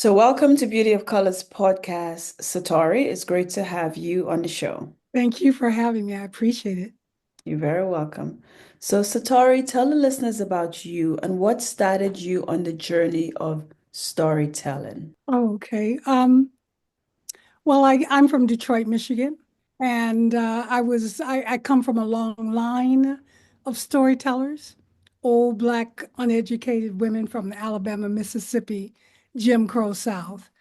So, welcome to Beauty of Colors podcast, Satori. It's great to have you on the show. Thank you for having me. I appreciate it. You're very welcome. So, Satori, tell the listeners about you and what started you on the journey of storytelling. Oh, okay. Well, I'm from Detroit, Michigan, and I come from a long line of storytellers, old Black uneducated women from the Alabama, Mississippi, Jim Crow South.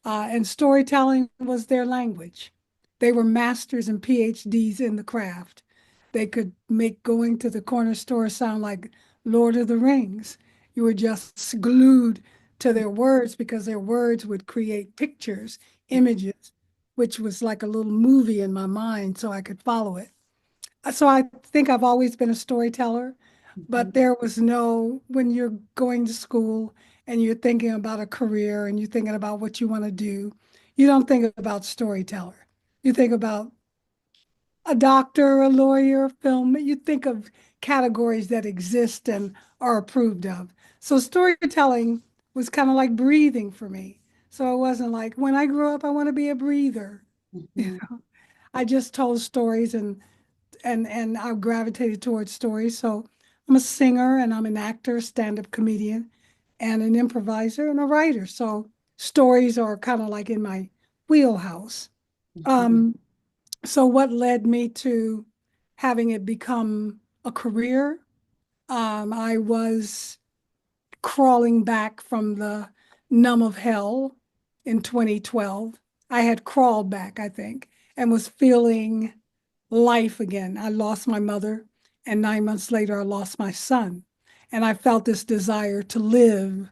And storytelling was their language. They were masters and PhDs in the craft. They could make going to the corner store sound like Lord of the Rings. You were just glued to their words because their words would create pictures, images, which was like a little movie in my mind so I could follow it. So I think I've always been a storyteller, but Mhm. there was no, when you're going to school and you're thinking about a career and you're thinking about what you want to do, you don't think about storyteller. You think about a doctor, a lawyer, a film. You think of categories that exist and are approved of. So storytelling was kind of like breathing for me. So it wasn't like when I grew up, I want to be a breather. Mhm. I just told stories and I gravitated towards stories. So I'm a singer and I'm an actor, stand-up comedian, and an improviser and a writer. So stories are kind of like in my wheelhouse. Mhm. Um, so what led me to having it become a career? I was crawling back from the numb of hell in 2012. I had crawled back, I think, and was feeling life again. I lost my mother, and 9 months later, I lost my son. And I felt this desire to live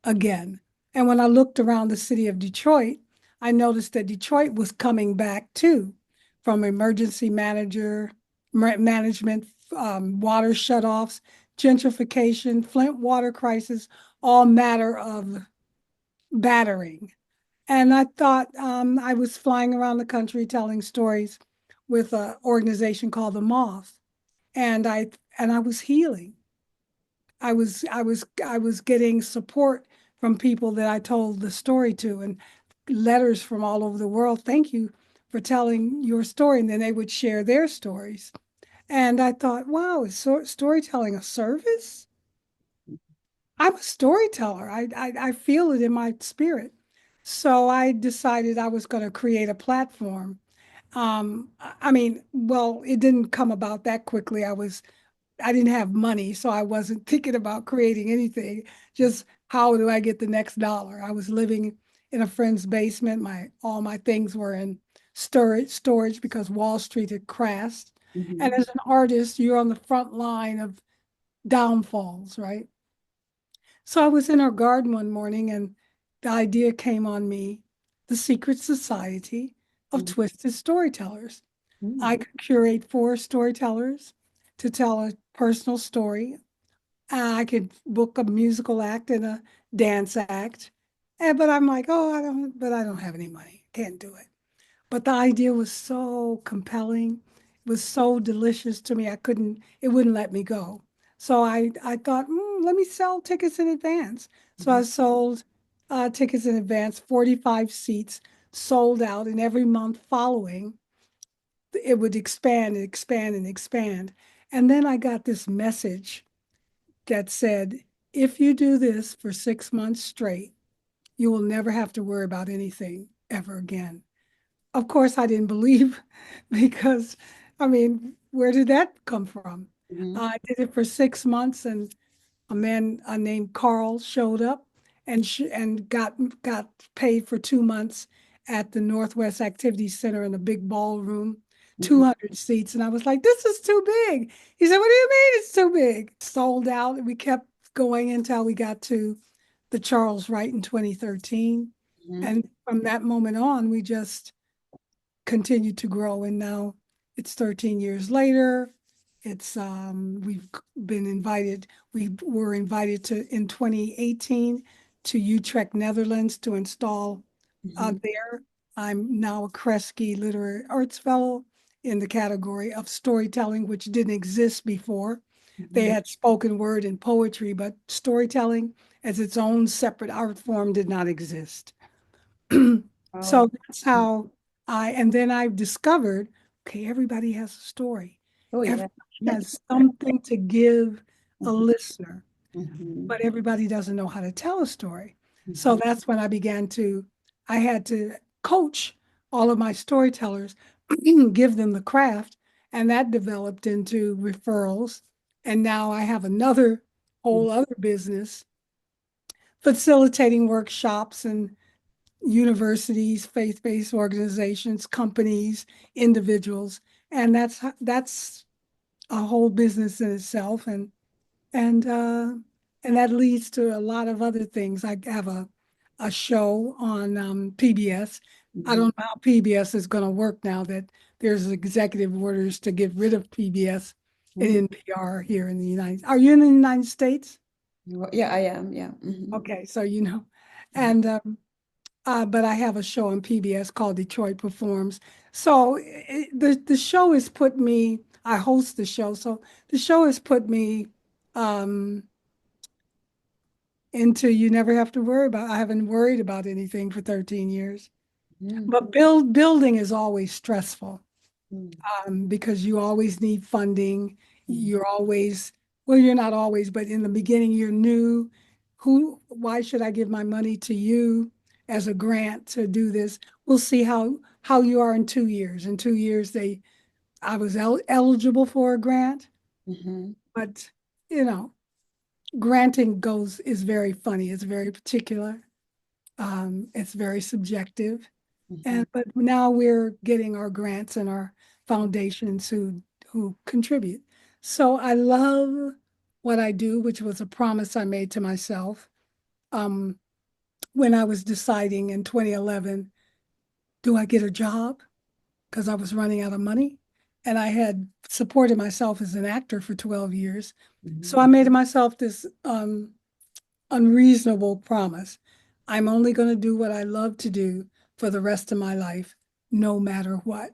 again. And when I looked around the city of Detroit, I noticed that Detroit was coming back too, from emergency management, water shutoffs, gentrification, Flint water crisis, all matter of battering. And I thought I was flying around the country telling stories with an organization called the Moth, and I was healing. I was getting support from people that I told the story to, and letters from all over the world. Thank you for telling your story, and then they would share their stories. And I thought, wow, is storytelling a service? I'm a storyteller. I feel it in my spirit. So I decided I was going to create a platform. Well, it didn't come about that quickly. I didn't have money, so I wasn't thinking about creating anything. Just how do I get the next dollar? I was living in a friend's basement. All my things were in storage because Wall Street had crashed. And Mhm. as an artist, you're on the front line of downfalls, right? So I was in our garden one morning and the idea came on me, the secret society of Mhm. twisted storytellers. I Mhm. could curate four storytellers to tell a personal story. I could book a musical act and a dance act. But I'm like, oh, I don't have any money. Can't do it. But the idea was so compelling. It was so delicious to me. It wouldn't let me go. So I thought, let me sell tickets in advance. So I Mhm. sold tickets in advance, 45 seats sold out. And every month following, it would expand and expand and expand. And then I got this message that said, if you do this for 6 months straight, you will never have to worry about anything ever again. Of course, I didn't believe because, I mean, where did that come from? Mhm. I did it for 6 months, and a man named Carl showed up and got paid for 2 months at the Northwest Activity Center in a big ballroom, Mhm. 200 seats. And I was like, this is too big. He said, what do you mean it's too big? Sold out. And we kept going until we got to the Charles Wright in 2013. Mhm. And from that moment on, we just continued to grow. And now it's 13 years later. We've been invited, we were invited to in 2018 to Utrecht, Netherlands to install Mhm. there. I'm now a Kresge Literary Arts Fellow in the category of storytelling, which didn't exist before. They Mhm. had spoken word and poetry, but storytelling as its own separate art form did not exist. So Oh, that's how and then I discovered, okay, everybody has a story. oh yeah. Everybody has something to give a Mhm, listener, mhm, but everybody doesn't know how to tell a story. So mhm, that's when I had to coach all of my storytellers, give them the craft, and that developed into referrals. And now I have another mhm, whole other business facilitating workshops and universities, faith-based organizations, companies, individuals, and that's a whole business in itself, and uh, and that leads to a lot of other things. I have a show on PBS. I mhm, don't know how PBS is going to work now that there's executive orders to get rid of PBS and mhm. NPR here in the United. Are you in the United States? Yeah, I am. Yeah. Mhm, Okay, so you know, mhm, and but I have a show on PBS called Detroit Performs. So the show has put me. I host the show, so the show has put me um, into you never have to worry about. I haven't worried about anything for 13 years. mhm, But building is always stressful mhm, because you always need funding. mhm, You're always, well, you're not always, but in the beginning, you're new. Why should I give my money to you as a grant to do this? We'll see how you are in 2 years. In 2 years, I was eligible for a grant, mhm, but you know, granting goes is very funny. It's very particular. It's very subjective. mhm, And but now we're getting our grants and our foundations who contribute. So I love what I do, which was a promise I made to myself um, when I was deciding in 2011, do I get a job? Because I was running out of money. And I had supported myself as an actor for 12 years. So mhm, I made myself this unreasonable promise. I'm only going to do what I love to do for the rest of my life, no matter what.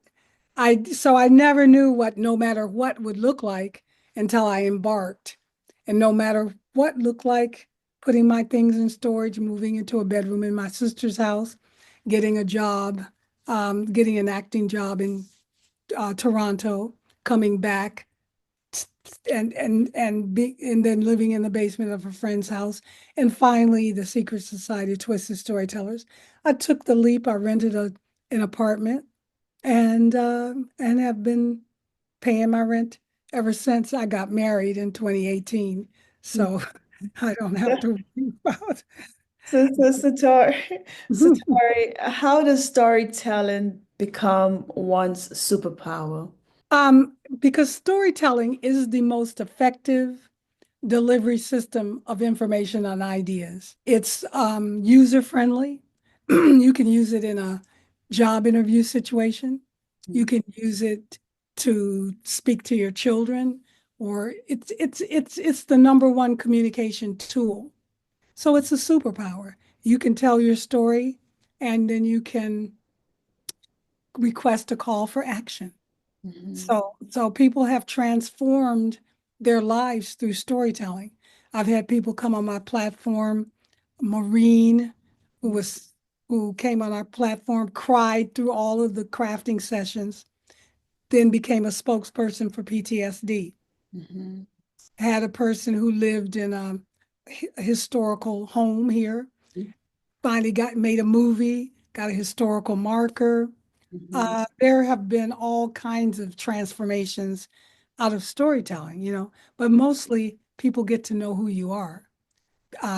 I never knew what no matter what would look like until I embarked. And no matter what looked like putting my things in storage, moving into a bedroom in my sister's house, getting a job, getting an acting job in Toronto, coming back, and then living in the basement of a friend's house, and finally the secret society of twisted storytellers. I took the leap. I rented an apartment and have been paying my rent ever since. I got married in 2018, mhm. so I don't have to worry about. So, Satori, how does storytelling become one's superpower? Because storytelling is the most effective delivery system of information on ideas. It's user friendly. You can use it in a job interview situation. You Mhm, can use it to speak to your children, or it's the number one communication tool. So it's a superpower. You can tell your story, and then you can request a call for action. mhm, So people have transformed their lives through storytelling. I've had people come on my platform, Maureen, who was who came on our platform, cried through all of the crafting sessions, then became a spokesperson for PTSD. mhm, Had a person who lived in a historical home here, finally got made a movie, got a historical marker. mhm, There have been all kinds of transformations out of storytelling, but mostly people get to know who you are.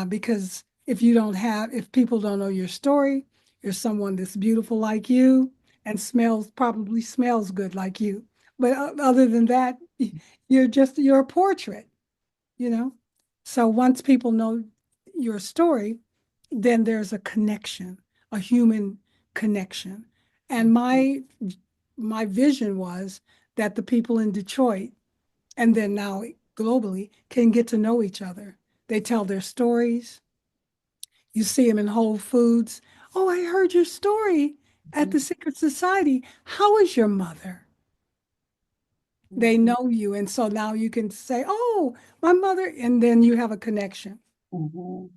Because if people don't know your story, you're someone that's beautiful like you and probably smells good like you. But other than that, you're a portrait, you know? So once people know your story, then there's a connection, a human connection. And my vision was that the people in Detroit and then now globally can get to know each other. They tell their stories. You see them in Whole Foods. Oh, I heard your story at mhm, the Secret Society. How is your mother? mhm, They know you. And so now you can say, oh, my mother, and then you have a connection. mhm.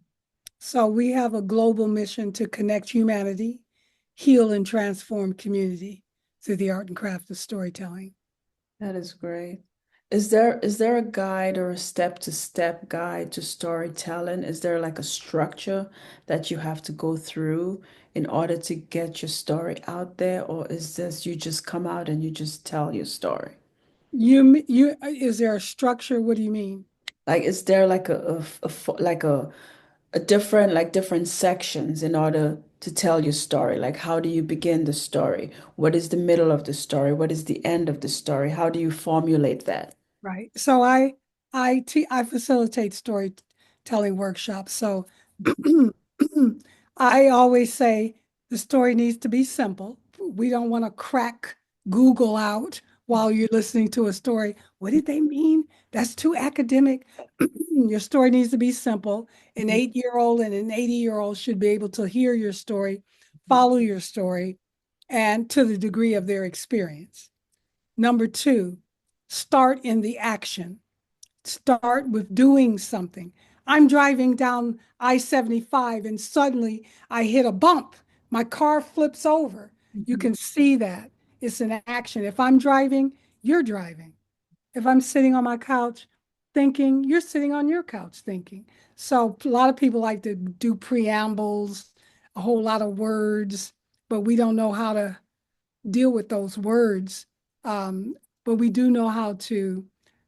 So we have a global mission to connect humanity, heal and transform community through the art and craft of storytelling. That is great. Is there a guide or a step-to-step guide to storytelling? Is there like a structure that you have to go through in order to get your story out there, or is this you just come out and you just tell your story? You is there a structure? What do you mean? Like, is there like like a different like different sections in order to tell your story? Like, how do you begin the story? What is the middle of the story? What is the end of the story? How do you formulate that? Right. So I facilitate storytelling workshops. So I always say the story needs to be simple. We don't want to crack Google out while you're listening to a story. What did they mean? That's too academic. Your story needs to be simple. An Mhm, 8-year-old and an 80-year-old should be able to hear your story, follow your story, and to the degree of their experience. Number two, start in the action. Start with doing something. I'm driving down I-75 and suddenly I hit a bump. My car flips over. You mhm, can see that. It's an action. If I'm driving, you're driving. If I'm sitting on my couch thinking, you're sitting on your couch thinking. So a lot of people like to do preambles, a whole lot of words, but we don't know how to deal with those words. But we do know how to.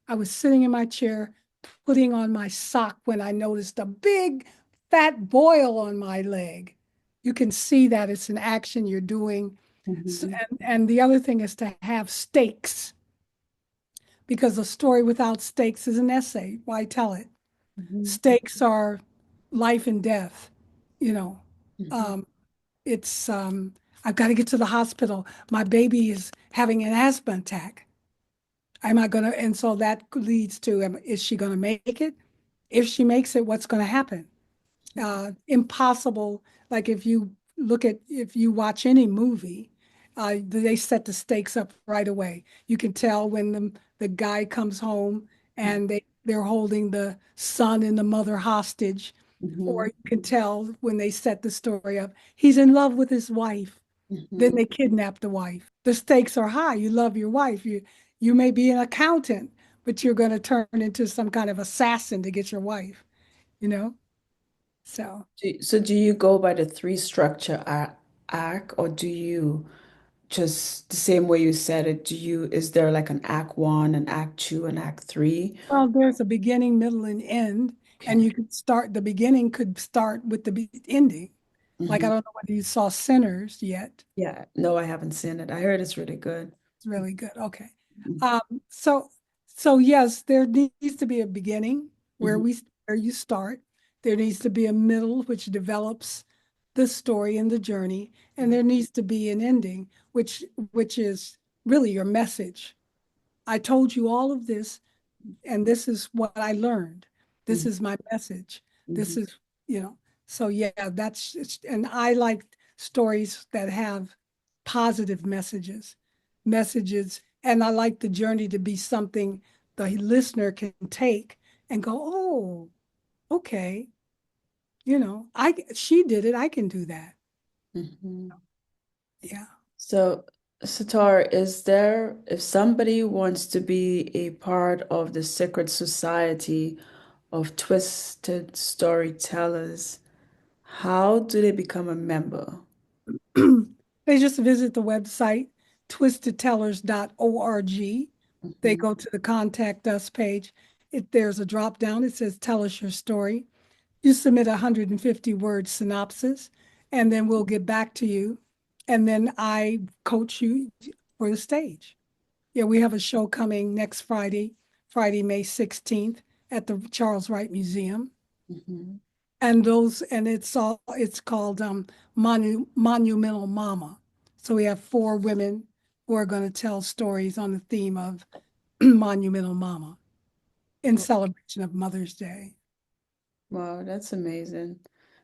I was sitting in my chair, putting on my sock when I noticed a big fat boil on my leg. You can see that it's an action you're doing. So, mhm, and the other thing is to have stakes because a story without stakes is an essay. Why tell it? mhm, Stakes are life and death, you know. mhm, Um, it's I've got to get to the hospital. My baby is having an asthma attack. Am I gonna? And so that leads to, is she gonna make it? If she makes it, what's gonna happen? Impossible. Like if you watch any movie, they set the stakes up right away. You can tell when the guy comes home and they're holding the son and the mother hostage, or mhm, you can tell when they set the story up. He's in love with his wife. Then mhm. they kidnap the wife. The stakes are high. You love your wife. You may be an accountant, but you're going to turn into some kind of assassin to get your wife, you know? So, So do you go by the three structure arc, or do you just the same way you said it? Is there like an act one, an act two, an act three? well, there's a beginning, middle, and end, and Okay. you could start, the beginning could start with the ending. Like, I Hmm. don't know whether you saw Sinners yet. Yeah. No, I haven't seen it. I heard it's really good. It's really good. Okay. Mhm, Um, so so yes, there needs to be a beginning mhm, where you start. There needs to be a middle which develops the story and the journey, and there needs to be an ending which is really your message. I told you all of this, and this is what I learned. This mhm, is my message. This mhm, is, you know, so yeah, and I like stories that have positive messages, and I like the journey to be something the listener can take and go, oh, okay, she did it, I can do that. mhm. Yeah. So, Satar, if somebody wants to be a part of the secret society of twisted storytellers, how do they become a member? They just visit the website, twistedtellers.org. They Mhm, go to the contact us page. There's a drop down. It says, tell us your story. You submit a 150-word synopsis, and then we'll get back to you. And then I coach you for the stage. Yeah, we have a show coming next Friday, Friday, May 16th at the Charles Wright Museum. mhm. And it's called Monumental Mama. So we have 4 women who are going to tell stories on the theme of Monumental Mama in celebration of Mother's Day. Wow, that's amazing.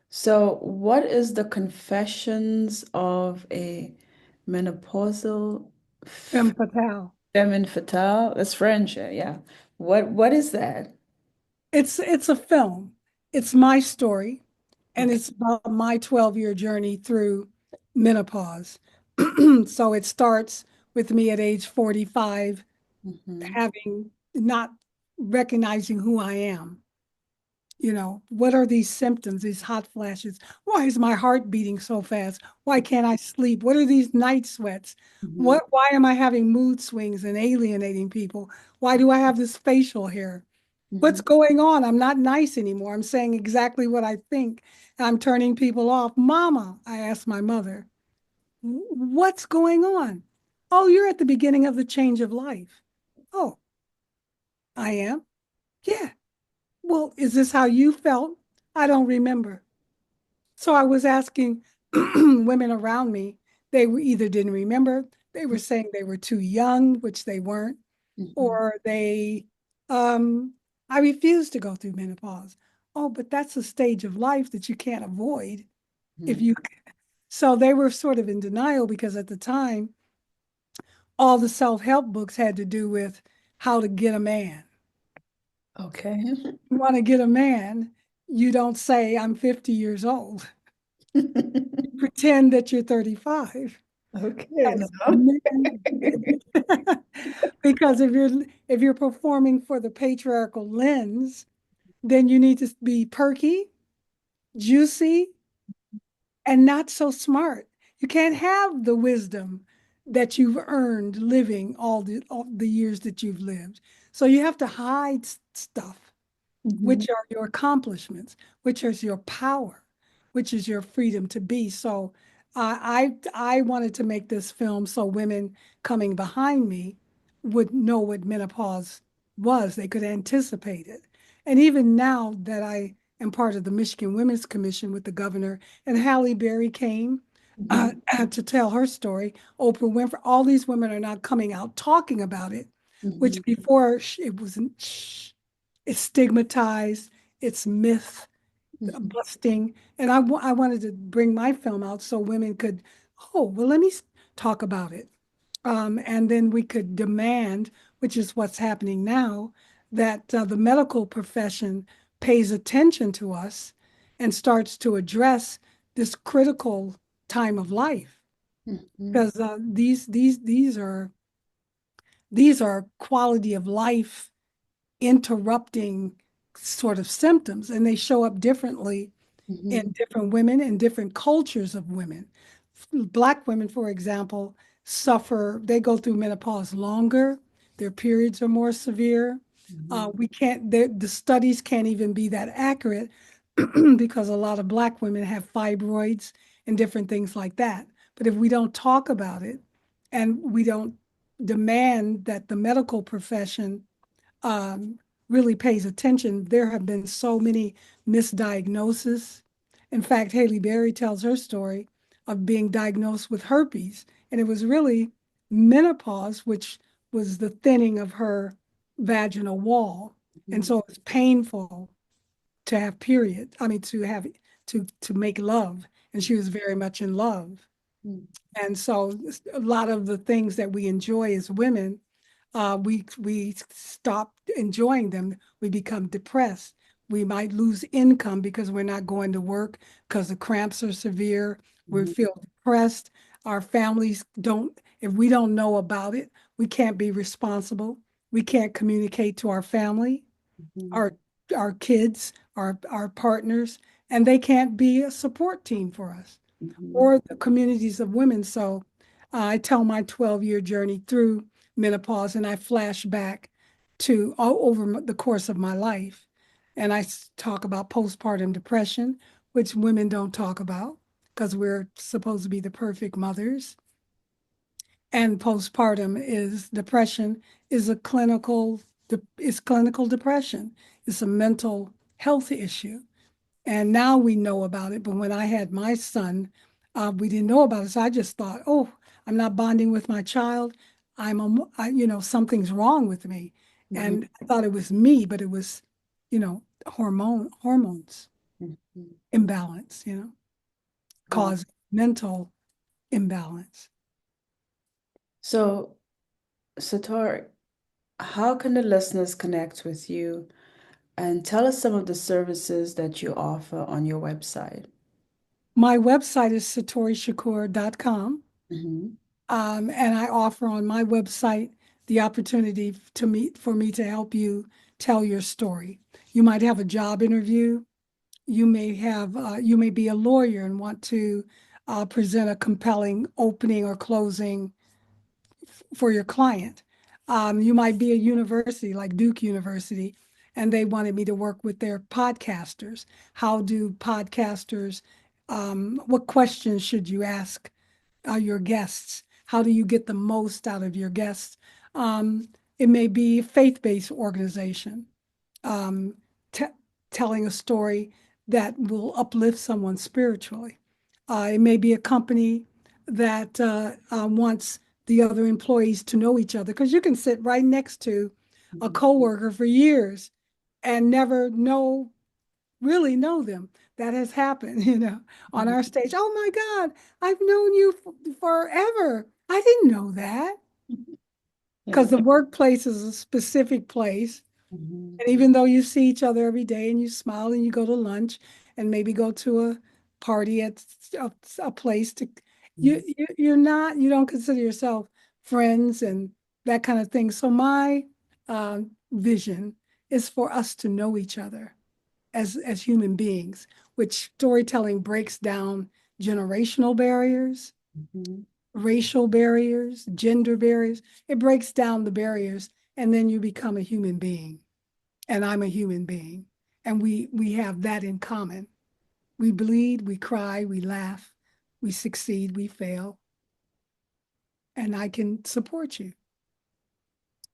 So, what is the Confessions of a Menopausal Femme Fatale. Femme Fatale? That's French, yeah. What is that? It's a film. It's my story. and Okay. it's about my 12-year journey through menopause. So it starts with me at age 45, Mm-hmm. having not recognizing who I am. What are these symptoms, these hot flashes? Why is my heart beating so fast? Why can't I sleep? What are these night sweats? Mm-hmm. Why am I having mood swings and alienating people? Why do I have this facial hair? Mm-hmm. What's going on? I'm not nice anymore. I'm saying exactly what I think. And I'm turning people off. Mama, I asked my mother, what's going on? Oh, you're at the beginning of the change of life. Oh, I am? Yeah. Well, is this how you felt? I don't remember. So I was asking women around me, they were either didn't remember, they were saying they were too young, which they weren't, Mm-hmm. or um, I refused to go through menopause. Oh, but that's a stage of life that you can't avoid if Mm-hmm. you. So they were sort of in denial because at the time, all the self-help books had to do with how to get a man. Okay. You want to get a man, you don't say, I'm 50 years old. Pretend that you're 35. Okay, Because now. because if you're performing for the patriarchal lens, then you need to be perky, juicy, and not so smart. You can't have the wisdom that you've earned living all the years that you've lived. So you have to hide stuff, Mm-hmm. which are your accomplishments, which is your power, which is your freedom to be. So I wanted to make this film so women coming behind me would know what menopause was. They could anticipate it. And even now that I am part of the Michigan Women's Commission with the governor, and Halle Berry came Mm-hmm. to tell her story, Oprah Winfrey, all these women are now coming out talking about it, Mm-hmm. which before it wasn't. It's stigmatized, it's myth Mm-hmm. busting. And I wanted to bring my film out so women could, oh, well, let me talk about it. And then we could demand, which is what's happening now, that the medical profession pays attention to us and starts to address this critical time of life. Mm-hmm. Because these are quality of life interrupting sort of symptoms, and they show up differently in Mm-hmm. different women and different cultures of women. Black women, for example, they go through menopause longer, their periods are more severe. We can't, the studies can't even be that accurate because a lot of Black women have fibroids and different things like that. But if we don't talk about it and we don't demand that the medical profession um, really pays attention, there have been so many misdiagnoses. In fact, Haley Berry tells her story of being diagnosed with herpes, and it was really menopause, which was the thinning of her vaginal wall. And so it was painful to have period. I mean, to make love, and she was very much in love. Mm-hmm. And so a lot of the things that we enjoy as women, we stop enjoying them. We become depressed. We might lose income because we're not going to work because the cramps are severe. We Mm-hmm. feel depressed. Our families don't, if we don't know about it, we can't be responsible. We can't communicate to our family, Mm-hmm. our our kids, our partners, and they can't be a support team for us Mm-hmm. or the communities of women. So I tell my 12-year journey through menopause, and I flash back to all over the course of my life. And I talk about postpartum depression, which women don't talk about because we're supposed to be the perfect mothers. And postpartum is depression is a clinical depression. It's a mental health issue. And now we know about it. But when I had my son, we didn't know about it. So I just thought, oh, I'm not bonding with my child. Something's wrong with me. Mm-hmm. And I thought it was me, but it was, hormones Mm-hmm. imbalance, Wow. cause mental imbalance. So, Sator, how can the listeners connect with you? And tell us some of the services that you offer on your website. My website is satorishakoor.com. Hmm. And I offer on my website the opportunity to meet for me to help you tell your story. You might have a job interview. You may be a lawyer and want to present a compelling opening or closing for your client. You might be a university like Duke University, and they wanted me to work with their podcasters. How do podcasters, what questions should you ask your guests? How do you get the most out of your guests? Um, it may be a faith-based organization um, t telling a story that will uplift someone spiritually. It may be a company that wants the other employees to know each other because you can sit right next to a coworker for years and never really know them. That has happened, on our stage. Oh my God, I've known you forever. I didn't know that because Yeah. the workplace is a specific place. Hmm. And even though you see each other every day and you smile and you go to lunch and maybe go to a party at a place to you don't consider yourself friends and that kind of thing. So my vision is for us to know each other as human beings, which storytelling breaks down generational barriers, Hmm. racial barriers, gender barriers. It breaks down the barriers, and then you become a human being and I'm a human being. And we have that in common. We bleed, we cry, we laugh, we succeed, we fail, and I can support you.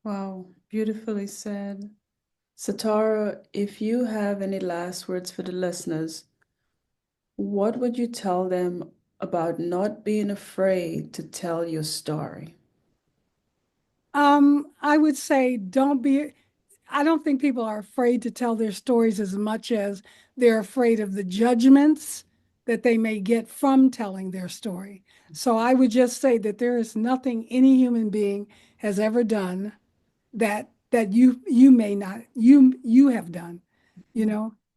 Wow, beautifully said. Satara, if you have any last words for the listeners, what would you tell them about not being afraid to tell your story? I would say don't be, I don't think people are afraid to tell their stories as much as they're afraid of the judgments that they may get from telling their story. So I would just say that there is nothing any human being has ever done that you may not you have done,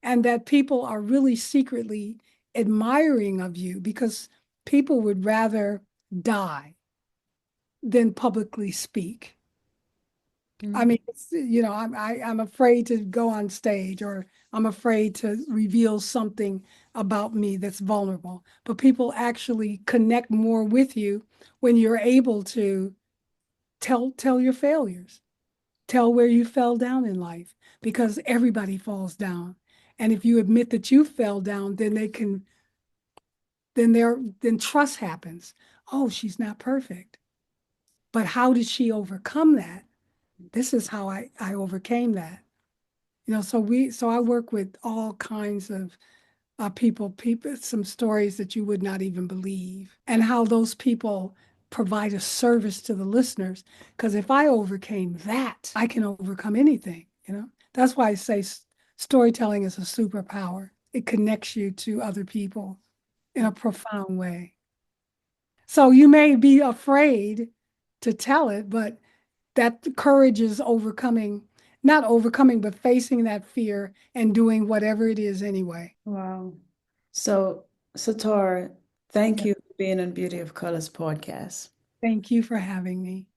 and that people are really secretly admiring of you because people would rather die than publicly speak. I Mm. mean, I'm afraid to go on stage or I'm afraid to reveal something about me that's vulnerable. But people actually connect more with you when you're able to tell your failures. Tell where you fell down in life because everybody falls down. And if you admit that you fell down, then then trust happens. Oh, she's not perfect. But how did she overcome that? This is how I overcame that. So I work with all kinds of people, some stories that you would not even believe, and how those people provide a service to the listeners. Because if I overcame that, I can overcome anything. That's why I say storytelling is a superpower. It connects you to other people in a profound way. So you may be afraid to tell it, but that courage is not overcoming, but facing that fear and doing whatever it is anyway. Wow. So, Satar, thank Yeah. you for being on Beauty of Colors podcast. Thank you for having me.